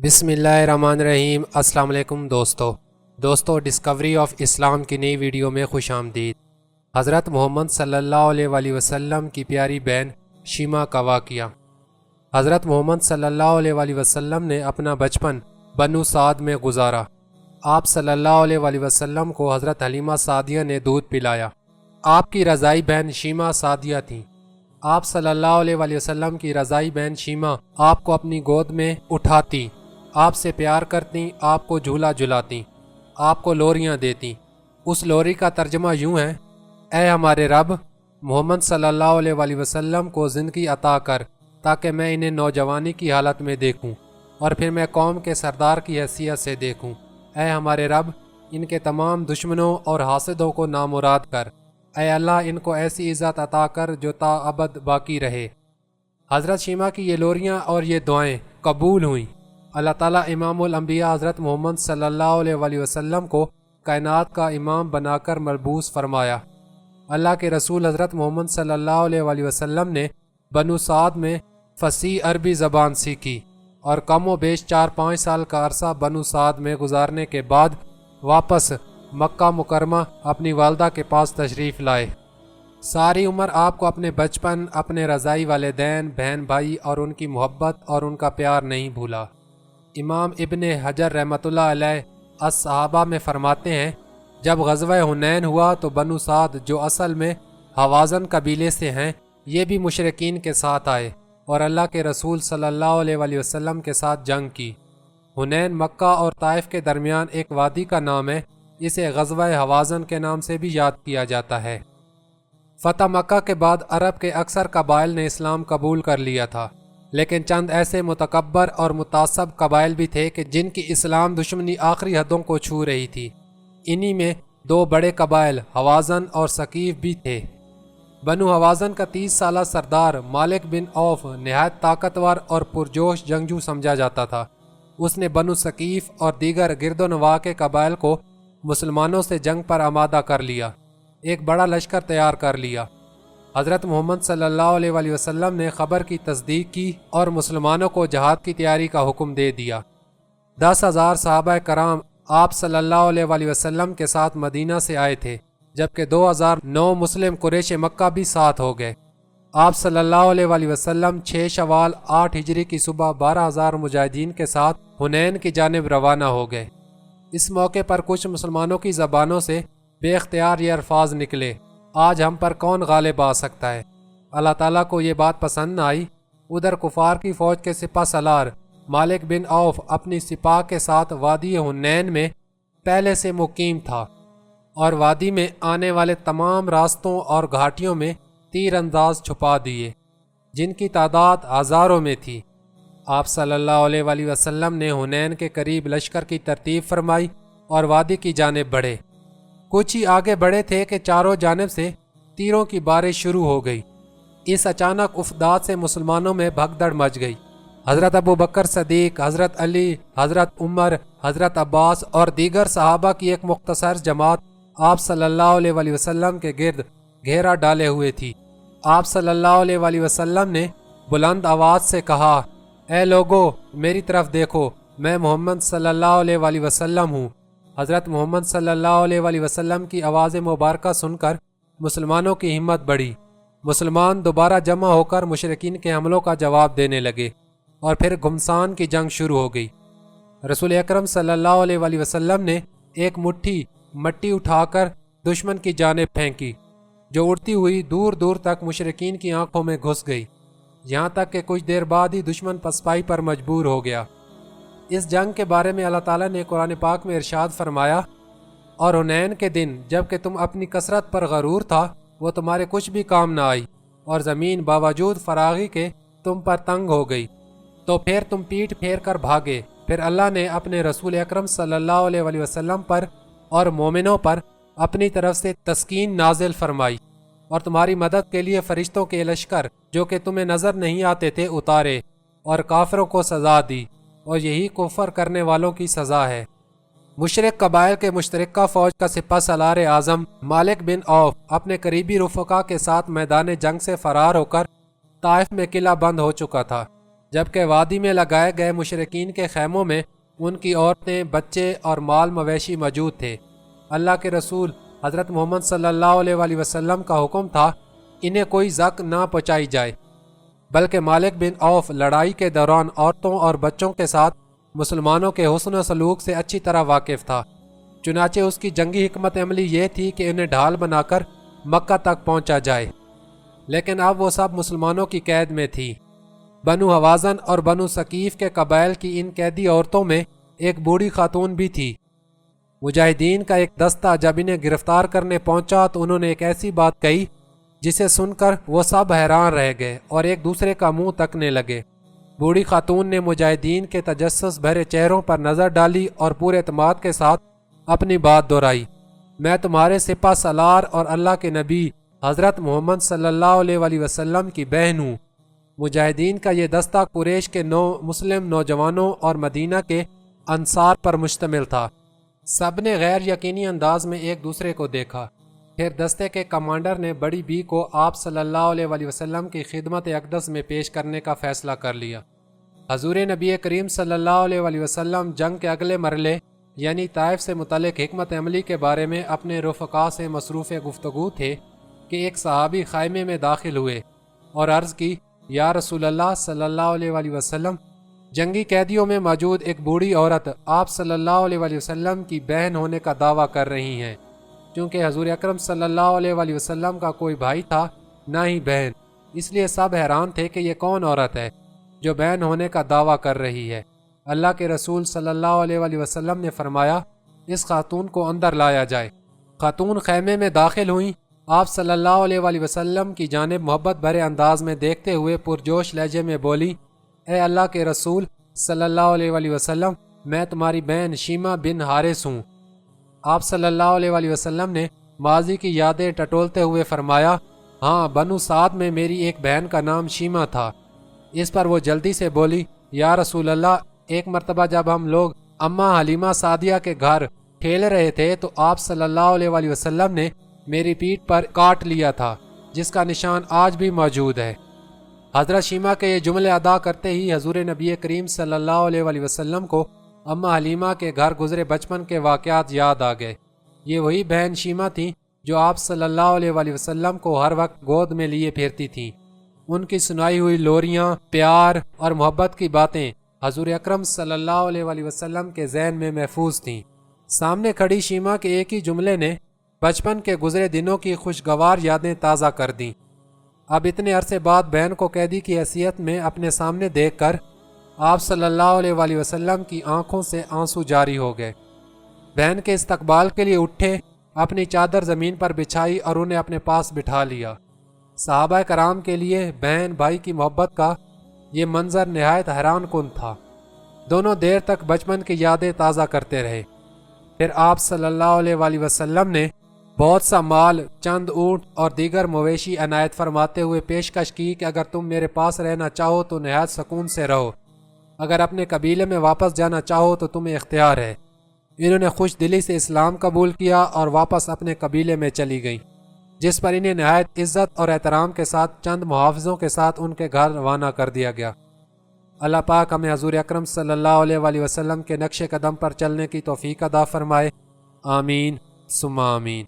بسم اللہ الرحمن الرحیم۔ السلام علیکم دوستو ڈسکوری آف اسلام کی نئی ویڈیو میں خوش آمدید۔ حضرت محمد صلی اللہ علیہ وسلم کی پیاری بہن شیما کا واقعہ۔ حضرت محمد صلی اللہ علیہ وسلم نے اپنا بچپن بنو سعد میں گزارا۔ آپ صلی اللہ علیہ وسلم کو حضرت حلیمہ سعدیہ نے دودھ پلایا۔ آپ کی رضائی بہن شیما سعدیہ تھیں۔ آپ صلی اللہ علیہ وسلم کی رضائی بہن شیما آپ کو اپنی گود میں اٹھاتی، آپ سے پیار کرتی، آپ کو جھولا جھلاتی، آپ کو لوریاں دیتی۔ اس لوری کا ترجمہ یوں ہے: اے ہمارے رب، محمد صلی اللہ علیہ وسلم کو زندگی عطا کر تاکہ میں انہیں نوجوانی کی حالت میں دیکھوں اور پھر میں قوم کے سردار کی حیثیت سے دیکھوں۔ اے ہمارے رب، ان کے تمام دشمنوں اور حاسدوں کو نامراد کر۔ اے اللہ، ان کو ایسی عزت عطا کر جو تا ابد باقی رہے۔ حضرت شیما کی یہ لوریاں اور یہ دعائیں قبول ہوئیں۔ اللہ تعالیٰ امام الانبیاء حضرت محمد صلی اللہ علیہ وسلم کو کائنات کا امام بنا کر ملبوس فرمایا۔ اللہ کے رسول حضرت محمد صلی اللہ علیہ وسلم نے بنو سعد میں فصیح عربی زبان سیکھی اور کم و بیش 4-5 سال کا عرصہ بنو سعد میں گزارنے کے بعد واپس مکہ مکرمہ اپنی والدہ کے پاس تشریف لائے۔ ساری عمر آپ کو اپنے بچپن، اپنے رضائی والدین، بہن بھائی اور ان کی محبت اور ان کا پیار نہیں بھولا۔ امام ابن حجر رحمۃ اللہ علیہ الصحابہ میں فرماتے ہیں، جب غزوہ حنین ہوا تو بنو سعد جو اصل میں حوازن قبیلے سے ہیں، یہ بھی مشرکین کے ساتھ آئے اور اللہ کے رسول صلی اللہ علیہ وسلم کے ساتھ جنگ کی۔ حنین مکہ اور طائف کے درمیان ایک وادی کا نام ہے، اسے غزوہ حوازن کے نام سے بھی یاد کیا جاتا ہے۔ فتح مکہ کے بعد عرب کے اکثر قبائل نے اسلام قبول کر لیا تھا، لیکن چند ایسے متکبر اور متعصب قبائل بھی تھے کہ جن کی اسلام دشمنی آخری حدوں کو چھو رہی تھی۔ انہی میں 2 بڑے قبائل حوازن اور ثقیف بھی تھے۔ بنو حوازن کا 30 سالہ سردار مالک بن عوف نہایت طاقتور اور پرجوش جنگجو سمجھا جاتا تھا۔ اس نے بنو ثقیف اور دیگر گرد و نواح کے قبائل کو مسلمانوں سے جنگ پر آمادہ کر لیا، ایک بڑا لشکر تیار کر لیا۔ حضرت محمد صلی اللہ علیہ وسلم نے خبر کی تصدیق کی اور مسلمانوں کو جہاد کی تیاری کا حکم دے دیا۔ 10,000 صحابہ کرام آپ صلی اللہ علیہ وسلم کے ساتھ مدینہ سے آئے تھے، جبکہ 2,009 مسلم قریش مکہ بھی ساتھ ہو گئے۔ آپ صلی اللہ علیہ وسلم 6 شوال 8 ہجری کی صبح 12,000 مجاہدین کے ساتھ حنین کی جانب روانہ ہو گئے۔ اس موقع پر کچھ مسلمانوں کی زبانوں سے بے اختیار یہ الفاظ نکلے: آج ہم پر کون غالب آ سکتا ہے؟ اللہ تعالیٰ کو یہ بات پسند نہ آئی۔ ادھر کفار کی فوج کے سپہ سالار مالک بن عوف اپنی سپاہ کے ساتھ وادی حنین میں پہلے سے مقیم تھا اور وادی میں آنے والے تمام راستوں اور گھاٹیوں میں تیر انداز چھپا دیے، جن کی تعداد ہزاروں میں تھی۔ آپ صلی اللہ علیہ وسلم نے حنین کے قریب لشکر کی ترتیب فرمائی اور وادی کی جانب بڑھے۔ کچھ ہی آگے بڑھے تھے کہ چاروں جانب سے تیروں کی بارش شروع ہو گئی۔ اس اچانک افداد سے مسلمانوں میں بھگدڑ مچ گئی۔ حضرت ابو بکر صدیق، حضرت علی، حضرت عمر، حضرت عباس اور دیگر صحابہ کی ایک مختصر جماعت آپ صلی اللہ علیہ وسلم کے گرد گھیرا ڈالے ہوئے تھی۔ آپ صلی اللہ علیہ وسلم نے بلند آواز سے کہا: اے لوگو، میری طرف دیکھو، میں محمد صلی اللہ علیہ وسلم ہوں۔ حضرت محمد صلی اللہ علیہ وسلم کی آواز مبارکہ سن کر مسلمانوں کی ہمت بڑھی۔ مسلمان دوبارہ جمع ہو کر مشرکین کے حملوں کا جواب دینے لگے اور پھر گھمسان کی جنگ شروع ہو گئی۔ رسول اکرم صلی اللہ علیہ وسلم نے ایک مٹھی مٹی اٹھا کر دشمن کی جانب پھینکی، جو اڑتی ہوئی دور دور تک مشرکین کی آنکھوں میں گھس گئی، یہاں تک کہ کچھ دیر بعد ہی دشمن پسپائی پر مجبور ہو گیا۔ اس جنگ کے بارے میں اللہ تعالیٰ نے قرآن پاک میں ارشاد فرمایا: اور حنین کے دن جب کہ تم اپنی کثرت پر غرور تھا، وہ تمہارے کچھ بھی کام نہ آئی اور زمین باوجود فراغی کے تم پر تنگ ہو گئی، تو پھر تم پیٹھ پھیر کر بھاگے۔ پھر اللہ نے اپنے رسول اکرم صلی اللہ علیہ وسلم پر اور مومنوں پر اپنی طرف سے تسکین نازل فرمائی اور تمہاری مدد کے لیے فرشتوں کے لشکر جو کہ تمہیں نظر نہیں آتے تھے اتارے اور کافروں کو سزا دی، اور یہی کفر کرنے والوں کی سزا ہے۔ مشرک قبائل کے مشترکہ فوج کا سپہ سالار اعظم مالک بن عوف اپنے قریبی رفقا کے ساتھ میدان جنگ سے فرار ہو کر طائف میں قلعہ بند ہو چکا تھا۔ جبکہ وادی میں لگائے گئے مشرکین کے خیموں میں ان کی عورتیں، بچے اور مال مویشی موجود تھے۔ اللہ کے رسول حضرت محمد صلی اللہ علیہ وآلہ وسلم کا حکم تھا انہیں کوئی زک نہ پہنچائی جائے، بلکہ مالک بن عوف لڑائی کے دوران عورتوں اور بچوں کے ساتھ مسلمانوں کے حسن و سلوک سے اچھی طرح واقف تھا، چنانچہ اس کی جنگی حکمت عملی یہ تھی کہ انہیں ڈھال بنا کر مکہ تک پہنچا جائے، لیکن اب وہ سب مسلمانوں کی قید میں تھی۔ بنو حوازن اور بنو ثقیف کے قبائل کی ان قیدی عورتوں میں ایک بوڑھی خاتون بھی تھی۔ مجاہدین کا ایک دستہ جب انہیں گرفتار کرنے پہنچا تو انہوں نے ایک ایسی بات کہی جسے سن کر وہ سب حیران رہ گئے اور ایک دوسرے کا منہ تکنے لگے۔ بوڑھی خاتون نے مجاہدین کے تجسس بھرے چہروں پر نظر ڈالی اور پورے اعتماد کے ساتھ اپنی بات دہرائی، میں تمہارے سپہ سالار اور اللہ کے نبی حضرت محمد صلی اللہ علیہ وآلہ وسلم کی بہن ہوں۔ مجاہدین کا یہ دستہ قریش کے 9 مسلم نوجوانوں اور مدینہ کے انصار پر مشتمل تھا۔ سب نے غیر یقینی انداز میں ایک دوسرے کو دیکھا۔ پھر دستے کے کمانڈر نے بڑی بی کو آپ صلی اللہ علیہ وآلہ وسلم کی خدمت اقدس میں پیش کرنے کا فیصلہ کر لیا۔ حضور نبی کریم صلی اللہ علیہ وآلہ وسلم جنگ کے اگلے مرحلے یعنی طائف سے متعلق حکمت عملی کے بارے میں اپنے رفقا سے مصروف گفتگو تھے کہ ایک صحابی خیمے میں داخل ہوئے اور عرض کی، یا رسول اللہ صلی اللہ علیہ وآلہ وسلم، جنگی قیدیوں میں موجود ایک بوڑھی عورت آپ صلی اللہ علیہ وآلہ وسلم کی بہن ہونے کا دعویٰ کر رہی ہیں۔ کیونکہ حضور اکرم صلی اللہ علیہ وآلہ وسلم کا کوئی بھائی تھا نہ ہی بہن، اس لیے سب حیران تھے کہ یہ کون عورت ہے جو بہن ہونے کا دعویٰ کر رہی ہے۔ اللہ کے رسول صلی اللہ علیہ وآلہ وسلم نے فرمایا، اس خاتون کو اندر لایا جائے۔ خاتون خیمے میں داخل ہوئیں، آپ صلی اللہ علیہ وآلہ وسلم کی جانب محبت بھرے انداز میں دیکھتے ہوئے پرجوش لہجے میں بولی، اے اللہ کے رسول صلی اللہ علیہ وآلہ وسلم، میں تمہاری بہن شیمہ بن حارث ہوں۔ آپ صلی اللہ علیہ وآلہ وسلم نے ماضی کی یادیں ٹٹولتے ہوئے فرمایا، ہاں، بنو سعد میں میری ایک بہن کا نام شیمہ تھا۔ اس پر وہ جلدی سے بولی، یا رسول اللہ، ایک مرتبہ جب ہم لوگ اماں حلیمہ سعدیہ کے گھر کھیل رہے تھے تو آپ صلی اللہ علیہ وآلہ وسلم نے میری پیٹھ پر کاٹ لیا تھا، جس کا نشان آج بھی موجود ہے۔ حضرت شیمہ کے یہ جملے ادا کرتے ہی حضور نبی کریم صلی اللہ علیہ وآلہ وسلم کو اماں حلیمہ کے گھر گزرے بچپن کے واقعات یاد آ گئے۔ یہ وہی بہن شیمہ تھیں جو آپ صلی اللہ علیہ وآلہ وسلم کو ہر وقت گود میں لیے پھرتی تھیں۔ ان کی سنائی ہوئی لوریاں، پیار اور محبت کی باتیں حضور اکرم صلی اللہ علیہ وآلہ وسلم کے ذہن میں محفوظ تھیں۔ سامنے کھڑی شیمہ کے ایک ہی جملے نے بچپن کے گزرے دنوں کی خوشگوار یادیں تازہ کر دیں۔ اب اتنے عرصے بعد بہن کو قیدی کی حیثیت میں اپنے سامنے دیکھ کر آپ صلی اللہ علیہ وآلہ وسلم کی آنکھوں سے آنسو جاری ہو گئے۔ بہن کے استقبال کے لیے اٹھے، اپنی چادر زمین پر بچھائی اور انہیں اپنے پاس بٹھا لیا۔ صحابہ کرام کے لیے بہن بھائی کی محبت کا یہ منظر نہایت حیران کن تھا۔ دونوں دیر تک بچپن کی یادیں تازہ کرتے رہے۔ پھر آپ صلی اللہ علیہ وآلہ وسلم نے بہت سا مال، چند اونٹ اور دیگر مویشی عنایت فرماتے ہوئے پیشکش کی کہ اگر تم میرے پاس رہنا چاہو تو نہایت سکون سے رہو، اگر اپنے قبیلے میں واپس جانا چاہو تو تمہیں اختیار ہے۔ انہوں نے خوش دلی سے اسلام قبول کیا اور واپس اپنے قبیلے میں چلی گئیں، جس پر انہیں نہایت عزت اور احترام کے ساتھ چند محافظوں کے ساتھ ان کے گھر روانہ کر دیا گیا۔ اللہ پاک ہمیں حضور اکرم صلی اللہ علیہ وآلہ وسلم کے نقش قدم پر چلنے کی توفیق عطا فرمائے، آمین ثم آمین۔